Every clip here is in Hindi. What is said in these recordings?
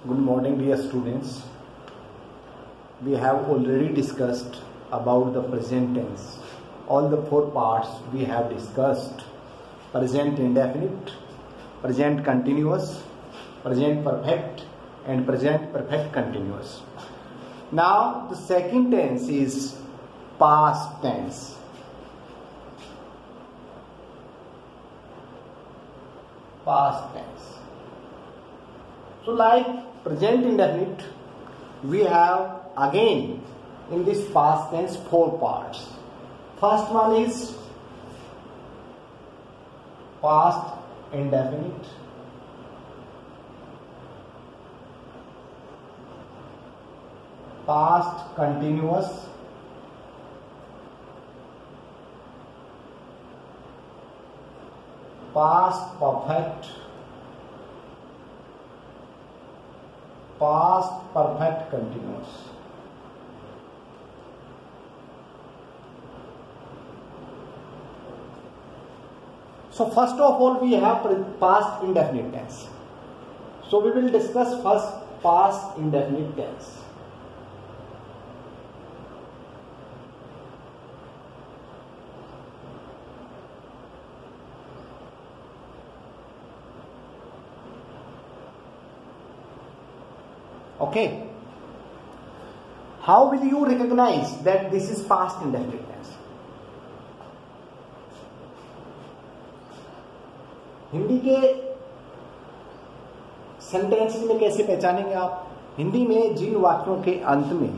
Good morning, dear students. We have already discussed about the present tense. All the four parts we have discussed: present indefinite, present continuous, present perfect, and present perfect continuous. Now the second tense is past tense. Past tense. So like present indefinite, we have again in this past tense four parts. First one is past indefinite, past continuous, past perfect, past perfect continuous. So first of all we have past indefinite tense. So we will discuss first past indefinite tense. Okay. How will you recognize that this is past indefinite tense? Hindi के सेंटेंसेस में कैसे पहचानेंगे आप? हिंदी में जिन वाक्यों के अंत में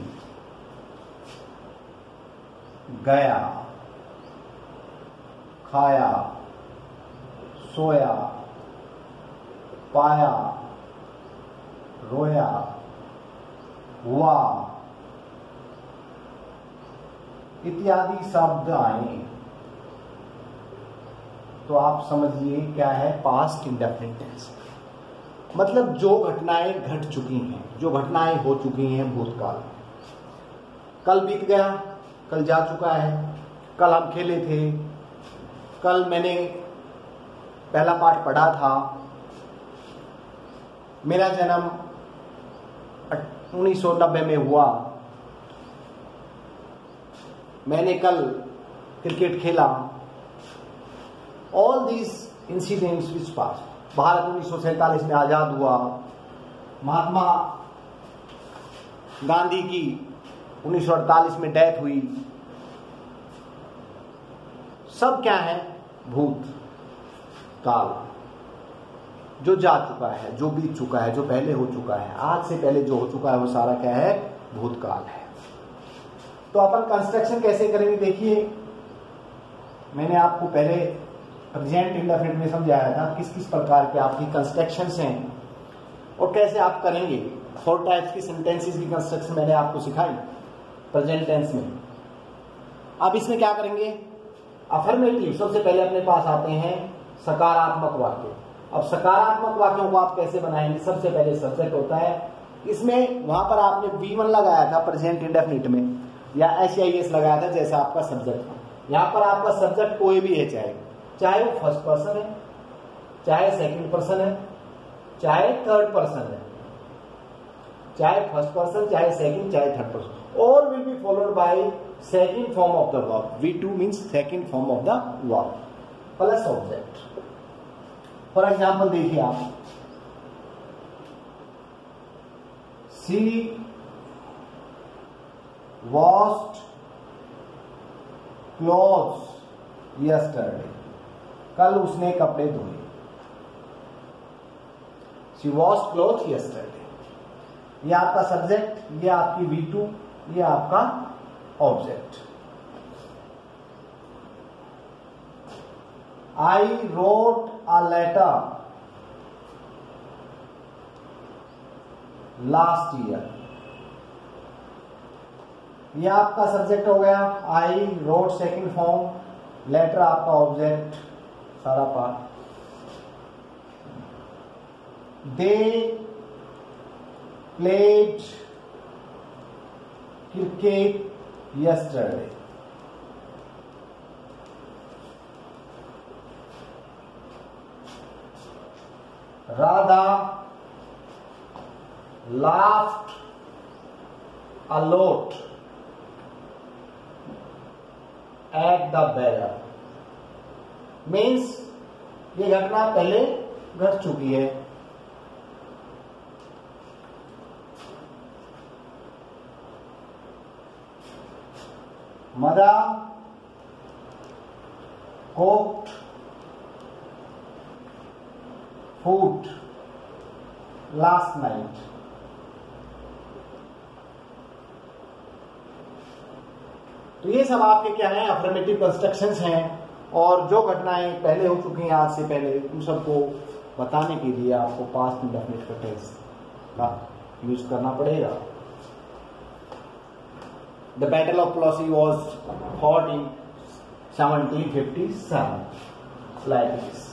गया, खाया, सोया, पाया, रोया, हुआ इत्यादि शब्द आए तो आप समझिए क्या है पास्ट इंडेफिनिट टेंस। मतलब जो घटनाएं घट चुकी हैं, जो घटनाएं हो चुकी हैं भूतकाल। कल बीत गया, कल जा चुका है, कल हम खेले थे, कल मैंने पहला पाठ पढ़ा था, मेरा जन्म 1990 में हुआ, मैंने कल क्रिकेट खेला। ऑल दीज इंसिडेंट्स विच पास। भारत 1947 में आजाद हुआ, महात्मा गांधी की 1948 में डेथ हुई। सब क्या है? भूत काल, जो जा चुका है, जो बीत चुका है, जो पहले हो चुका है। आज से पहले जो हो चुका है वो सारा क्या है? भूतकाल है। तो अपन कंस्ट्रक्शन कैसे करेंगे? देखिए, मैंने आपको पहले प्रेजेंट इंडेफिनिट में समझाया था किस किस प्रकार के आपकी कंस्ट्रक्शंस हैं और कैसे आप करेंगे। 4 टाइप्स की सेंटेंसेस की कंस्ट्रक्शन मैंने आपको सिखाई प्रेजेंट टेंस में। अब इसमें क्या करेंगे? अफर्मेटिव। सबसे पहले अपने पास आते हैं सकारात्मक वाक्य। अब सकारात्मक वाक्यों को आप कैसे बनाएंगे? सबसे पहले सब्जेक्ट होता है। इसमें वहां पर आपने V1 लगाया था प्रेजेंट इंडेफिनिट में, या SIS लगाया था जैसा आपका सब्जेक्ट था। यहां पर आपका सब्जेक्ट कोई भी है, चाहे वो फर्स्ट पर्सन है, चाहे सेकंड पर्सन है, चाहे थर्ड पर्सन है, चाहे फर्स्ट पर्सन, चाहे सेकंड, चाहे third person. All will be followed by second form of the verb. V2 means second form of the verb plus object. For example देखिए आप, शी वॉश्ड क्लोथ्स यस्टरडे। कल उसने कपड़े धोए। She washed clothes yesterday. ये आपका सब्जेक्ट, ये आपकी V2, ये आपका object. I wrote a letter last year। ये आपका सब्जेक्ट हो गया। I wrote second form, letter आपका ऑब्जेक्ट, सारा part. They played cricket yesterday। Radha laughed a lot at the beggar means ये घटना पहले घट चुकी है। Mother cooked food last night। तो ये सब आपके क्या है, अफर्मेटिव कंस्ट्रक्शंस हैं, और जो घटनाएं पहले हो चुकी हैं आज से पहले, उन सबको बताने के लिए आपको पास्ट इंडेफिनिट टेंस का यूज करना पड़ेगा। The battle of Pelosi was fought in 1757 like this.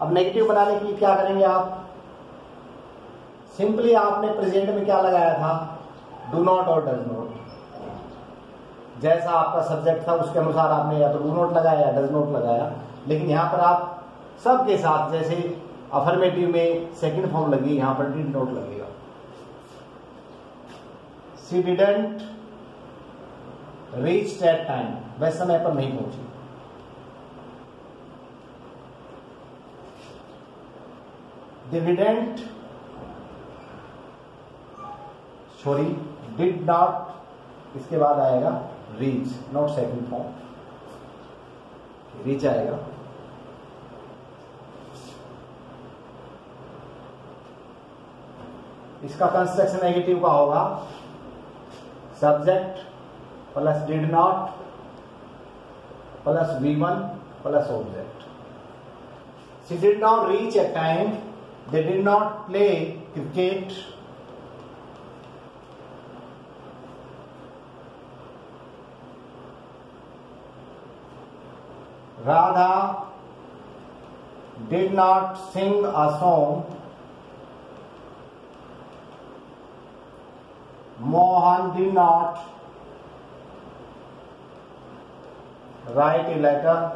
अब नेगेटिव बनाने के लिए क्या करेंगे आप, सिंपली आपने प्रेजेंट में क्या लगाया था, डू नॉट और डज नॉट। जैसा आपका सब्जेक्ट था उसके अनुसार आपने या तो डू नॉट लगाया या डज नॉट लगाया, लेकिन यहां पर आप सबके साथ जैसे अफर्मेटिव में सेकंड फॉर्म लगी, यहां पर डिड नॉट लगेगा। She didn't reach that time, वह समय पर नहीं पहुंची। They didn't, sorry, did not, इसके बाद आएगा reach, not second form, reach आएगा। इसका कंस्ट्रक्शन नेगेटिव का होगा, subject plus did not plus V1 plus object. She did not reach a time, they did not play cricket, Radha did not sing a song, Mohan did not write a letter,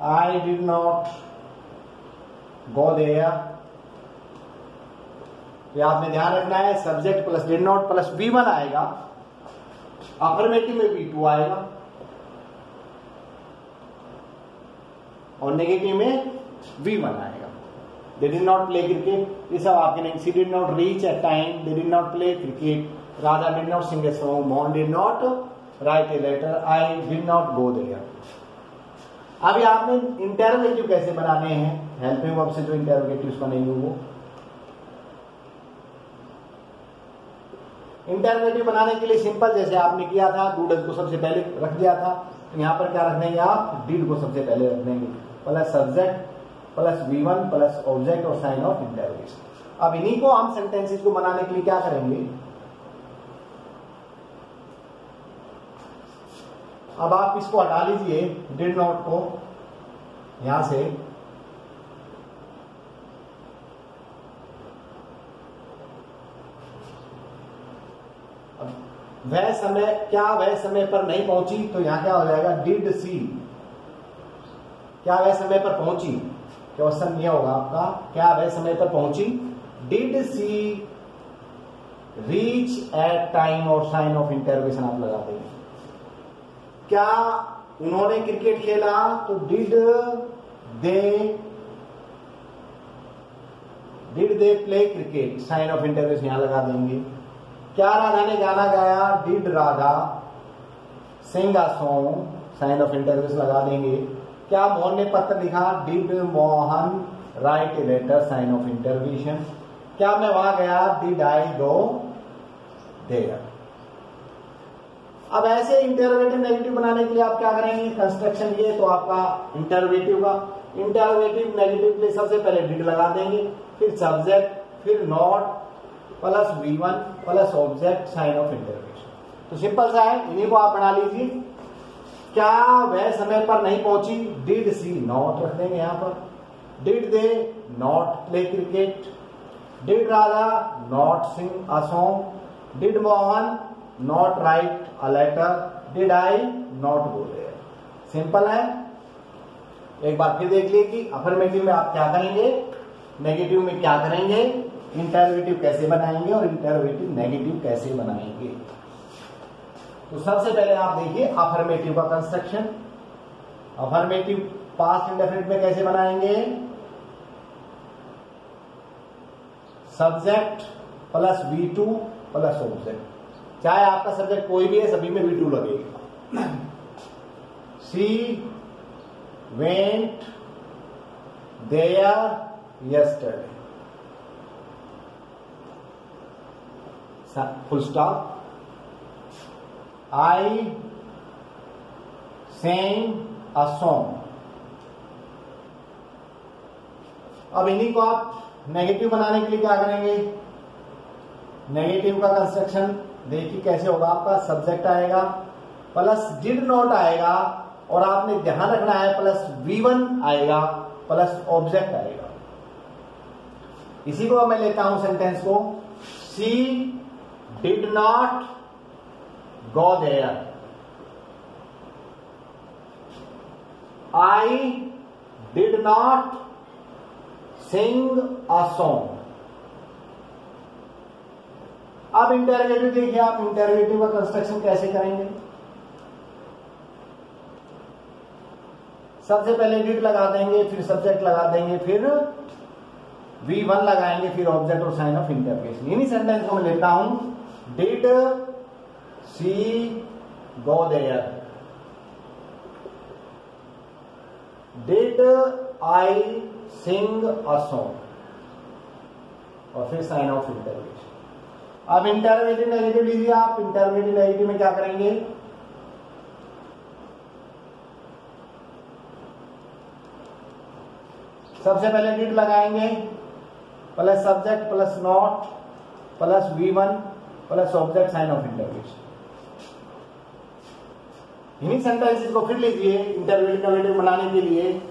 I did not go there। ये आपने ध्यान रखना है, subject plus did not plus V1 आएगा, अफर्मेटिव में V2 आएगा और नेगेटिव में V1 आएगा। They did not play cricket, ये सब आपके नहीं। She did not reach at time, they did not play cricket, Radha did not sing a song, Mohan did not write a letter, I did not go there. अभी आपने इंटरोगेटिव कैसे बनाने हैं, हेल्पिंग वर्ब से जो इंटरोगेटिव्स बनेंगे वो। इंटरोगेटिव बनाने के लिए सिंपल, जैसे आपने किया था, डू डज को सबसे पहले रख दिया था, तो यहां पर क्या रख देंगे आप, डिड को सबसे पहले रख देंगे, plus subject plus V1 plus object और साइन ऑफ इंटरोगेशन। अब इन्हीं को हम सेंटेंसेस को बनाने के लिए क्या करेंगे, अब आप इसको हटा लीजिए, डिड नॉट को यहां से, अब वह समय, क्या वह समय पर नहीं पहुंची, तो यहां क्या हो जाएगा, डिड सी, क्या वह समय पर पहुंची, क्वेश्चन यह होगा आपका, क्या वह समय पर पहुंची, did she reach at time और साइन ऑफ इंटरोगेशन आप लगा देंगे। क्या उन्होंने क्रिकेट खेला, तो did they play cricket, sign of interrogation यहां लगा देंगे। क्या राधा ने गाना गाया, did Radha sing a song, sign of interrogation लगा देंगे। क्या मोहन ने पत्र लिखा, did Mohan write a letter, sign of interrogation. क्या मैं वहां गया, डिड आई गो देयर। अब ऐसे इंटरोगेटिव नेगेटिव बनाने के लिए आप क्या करेंगे, कंस्ट्रक्शन ये तो आपका इंटरोगेटिव का, इंटरोगेटिव नेगेटिव के लिए सबसे पहले डिड लगा देंगे, फिर सब्जेक्ट, फिर not plus V1 plus object, sign of interrogation. तो सिंपल सा है, इन्हीं को आप बना लीजिए। क्या वह समय पर नहीं पहुंची, डिड सी, नॉट रख देंगे यहां पर, did they not play cricket, did Radha not sing a song, did Mohan not write a letter, did I not go there. Simple है। एक बार फिर देख लिए कि अफर्मेटिव में आप क्या करेंगे, नेगेटिव में क्या करेंगे, इंटरोगेटिव कैसे बनाएंगे और इंटरोगेटिव नेगेटिव कैसे बनाएंगे। तो सबसे पहले आप देखिए अफर्मेटिव का कंस्ट्रक्शन। अफर्मेटिव पास्ट इंडेफिनिट में कैसे बनाएंगे, subject plus V2 plus object. चाहे आपका सब्जेक्ट कोई भी है, सभी में V2 लगेगा। She went there yesterday, full stop. I sang a song. अब इन्हीं को आप नेगेटिव बनाने के लिए क्या करेंगे, नेगेटिव का कंस्ट्रक्शन देखिए कैसे होगा। आपका सब्जेक्ट आएगा प्लस डिड नॉट आएगा और आपने ध्यान रखना है प्लस V1 आएगा प्लस ऑब्जेक्ट आएगा। इसी को मैं लेता हूं सेंटेंस को, she did not go there, I did not sing a song. अब इंटरोगेटिव देखिए आप, इंटरोगेटिव का कंस्ट्रक्शन कैसे करेंगे। सबसे पहले डिड लगा देंगे, फिर सब्जेक्ट लगा देंगे, फिर V1 लगाएंगे, फिर ऑब्जेक्ट और साइन ऑफ इंटररोगेशन। इन्हीं सेंटेंस को मैं लेता हूं, did she go there, did I sing a song, और फिर साइन ऑफ इंटररोगेशन। अब इंटरोगेटिव नेगेटिव लीजिए आप। इंटरोगेटिव नेगेटिव में क्या करेंगे, सबसे पहले डिड लगाएंगे plus subject plus not plus V1 plus object sign of interrogation. इन्हीं सेंटेंसेस को फिर लीजिए इंटरोगेटिव नेगेटिव बनाने के लिए,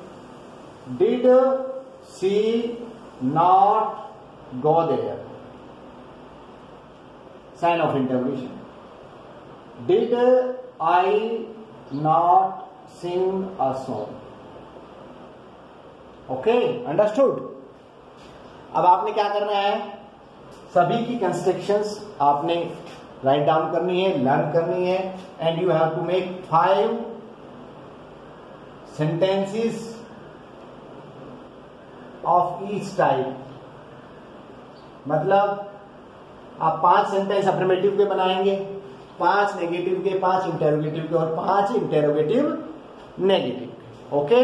did she not go there, sign of interrogation. Did I not sing a song. Okay, understood. अब आपने क्या करना है, सभी की कंस्ट्रक्शंस आपने राइट डाउन करनी है, लर्न करनी है, and you have to make 5 sentences of each type. मतलब आप 5 सेंटेंस अफर्मेटिव के बनाएंगे, 5 नेगेटिव के, 5 इंटरोगेटिव के और 5 इंटरोगेटिव नेगेटिव के। ओके।